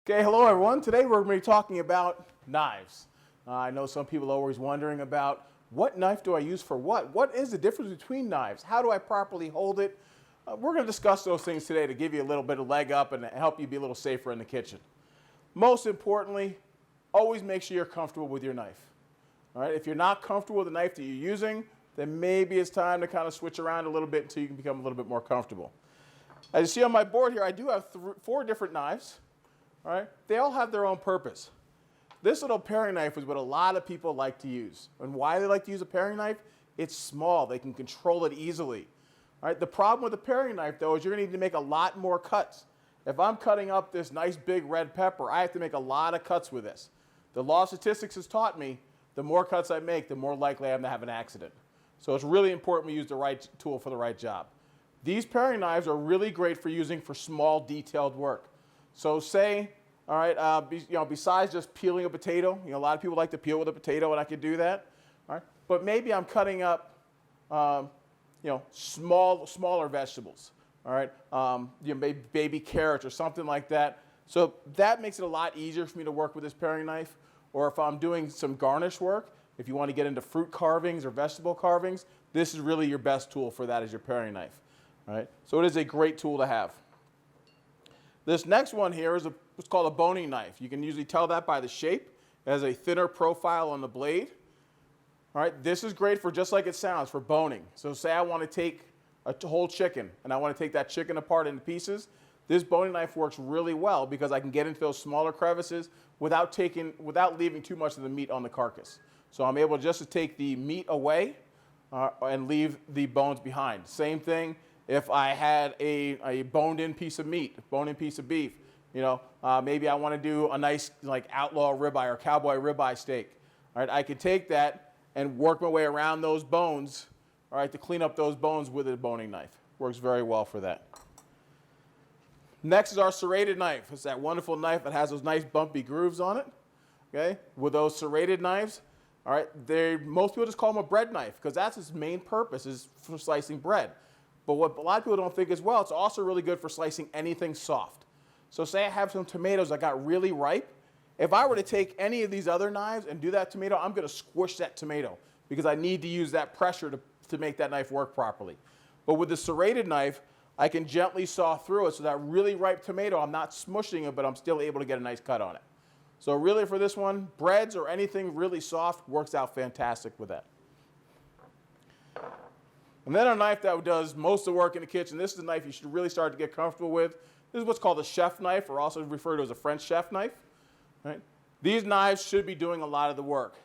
Okay, hello everyone. Today we're going to be talking about knives. I know some people are always wondering about what knife do I use for what? What is the difference between knives? How do I properly hold it? We're going to discuss those things today to give you a little bit of leg up and help you be a little safer in the kitchen. Most importantly, always make sure you're comfortable with your knife. All right? If you're not comfortable with the knife that you're using, then maybe it's time to kind of switch around a little bit until you can become a little bit more comfortable. As you see on my board here, I do have 4 different knives. All right? They all have their own purpose. This little paring knife is what a lot of people like to use. And why they like to use a paring knife? It's small. They can control it easily. All right? The problem with the paring knife, though, is you're going to need to make a lot more cuts. If I'm cutting up this nice big red pepper, I have to make a lot of cuts with this. The law of statistics has taught me the more cuts I make, the more likely I am to have an accident. So it's really important we use the right tool for the right job. These paring knives are really great for using for small, detailed work. So say, all right, besides just peeling a potato, a lot of people like to peel with a potato, and I could do that. All right, but maybe I'm cutting up, smaller vegetables. All right, maybe baby carrots or something like that. So that makes it a lot easier for me to work with this paring knife. Or if I'm doing some garnish work, if you want to get into fruit carvings or vegetable carvings, this is really your best tool for that, is your paring knife. All right, so it is a great tool to have. This next one here is what's called a boning knife. You can usually tell that by the shape. It has a thinner profile on the blade. All right, this is great for, just like it sounds, for boning. So say I want to take a whole chicken and I want to take that chicken apart into pieces. This boning knife works really well because I can get into those smaller crevices without leaving too much of the meat on the carcass. So I'm able just to take the meat away and leave the bones behind. Same thing if I had a boned-in piece of meat, boned-in piece of beef. Maybe I want to do a nice outlaw ribeye or cowboy ribeye steak. All right, I could take that and work my way around those bones, all right, to clean up those bones with a boning knife. Works very well for that. Next is our serrated knife. It's that wonderful knife that has those nice bumpy grooves on it. Okay, with those serrated knives, all right, most people just call them a bread knife because that's its main purpose, is for slicing bread. But what a lot of people don't think as well, it's also really good for slicing anything soft. So say I have some tomatoes that got really ripe. If I were to take any of these other knives and do that tomato, I'm going to squish that tomato because I need to use that pressure to make that knife work properly. But with the serrated knife, I can gently saw through it, so that really ripe tomato, I'm not smushing it, but I'm still able to get a nice cut on it. So really for this one, breads or anything really soft works out fantastic with that. And then a knife that does most of the work in the kitchen. This is a knife you should really start to get comfortable with. This is what's called a chef knife, or also referred to as a French chef knife. Right? These knives should be doing a lot of the work.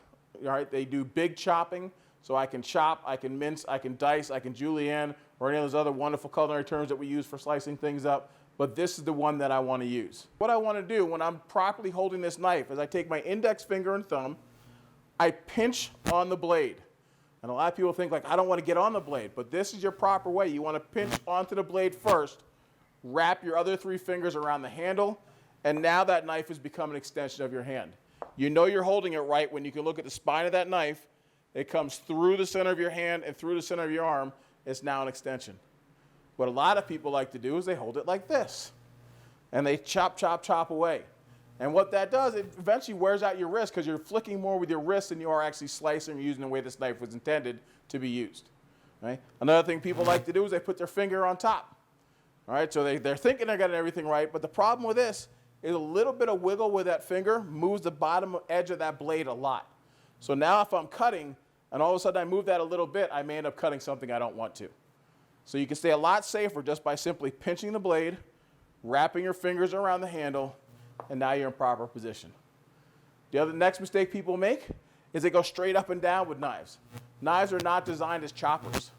All right? They do big chopping, so I can chop, I can mince, I can dice, I can julienne, or any of those other wonderful culinary terms that we use for slicing things up. But this is the one that I want to use. What I want to do when I'm properly holding this knife is I take my index finger and thumb, I pinch on the blade. And a lot of people think, I don't want to get on the blade, but this is your proper way. You want to pinch onto the blade first, wrap your other 3 fingers around the handle, and now that knife has become an extension of your hand. You know you're holding it right when you can look at the spine of that knife. It comes through the center of your hand and through the center of your arm. It's now an extension. What a lot of people like to do is they hold it like this, and they chop, chop, chop away. And what that does, it eventually wears out your wrist because you're flicking more with your wrist than you are actually slicing or using the way this knife was intended to be used. Right? Another thing people like to do is they put their finger on top. All right, so they're thinking they're getting everything right, but the problem with this is a little bit of wiggle with that finger moves the bottom edge of that blade a lot. So now if I'm cutting and all of a sudden I move that a little bit, I may end up cutting something I don't want to. So you can stay a lot safer just by simply pinching the blade, wrapping your fingers around the handle, and now you're in proper position. The next mistake people make is they go straight up and down with knives. Knives are not designed as choppers.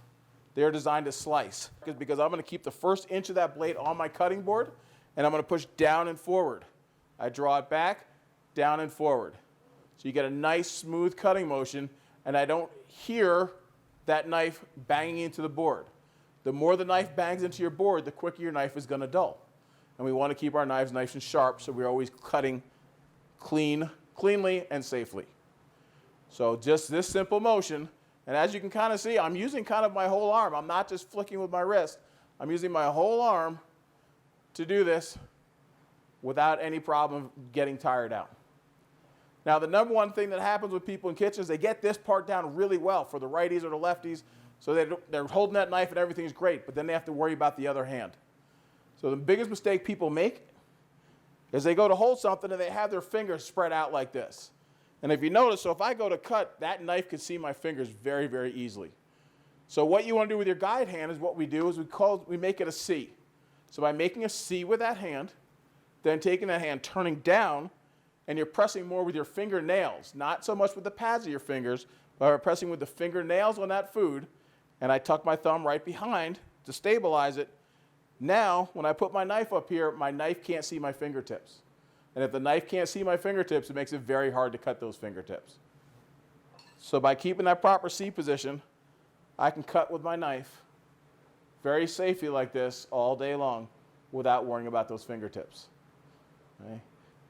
They're designed to slice. Because I'm going to keep the first inch of that blade on my cutting board, and I'm going to push down and forward. I draw it back, down and forward. So you get a nice smooth cutting motion, and I don't hear that knife banging into the board. The more the knife bangs into your board, the quicker your knife is going to dull. And we want to keep our knives nice and sharp, so we're always cutting cleanly and safely. So just this simple motion, and as you can kind of see, I'm using kind of my whole arm. I'm not just flicking with my wrist. I'm using my whole arm to do this without any problem getting tired out. Now, the number one thing that happens with people in kitchens, they get this part down really well for the righties or the lefties, so they're holding that knife and everything's great, but then they have to worry about the other hand. So the biggest mistake people make is they go to hold something and they have their fingers spread out like this. And if you notice, so if I go to cut, that knife can see my fingers very, very easily. So what you want to do with your guide hand is what we do is we make it a C. So by making a C with that hand, then taking that hand, turning down, and you're pressing more with your fingernails, not so much with the pads of your fingers, but pressing with the fingernails on that food, and I tuck my thumb right behind to stabilize it. Now, when I put my knife up here, my knife can't see my fingertips. And if the knife can't see my fingertips, it makes it very hard to cut those fingertips. So by keeping that proper C position, I can cut with my knife very safely like this all day long without worrying about those fingertips. Okay?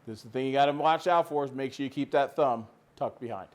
This is the thing you got to watch out for is make sure you keep that thumb tucked behind.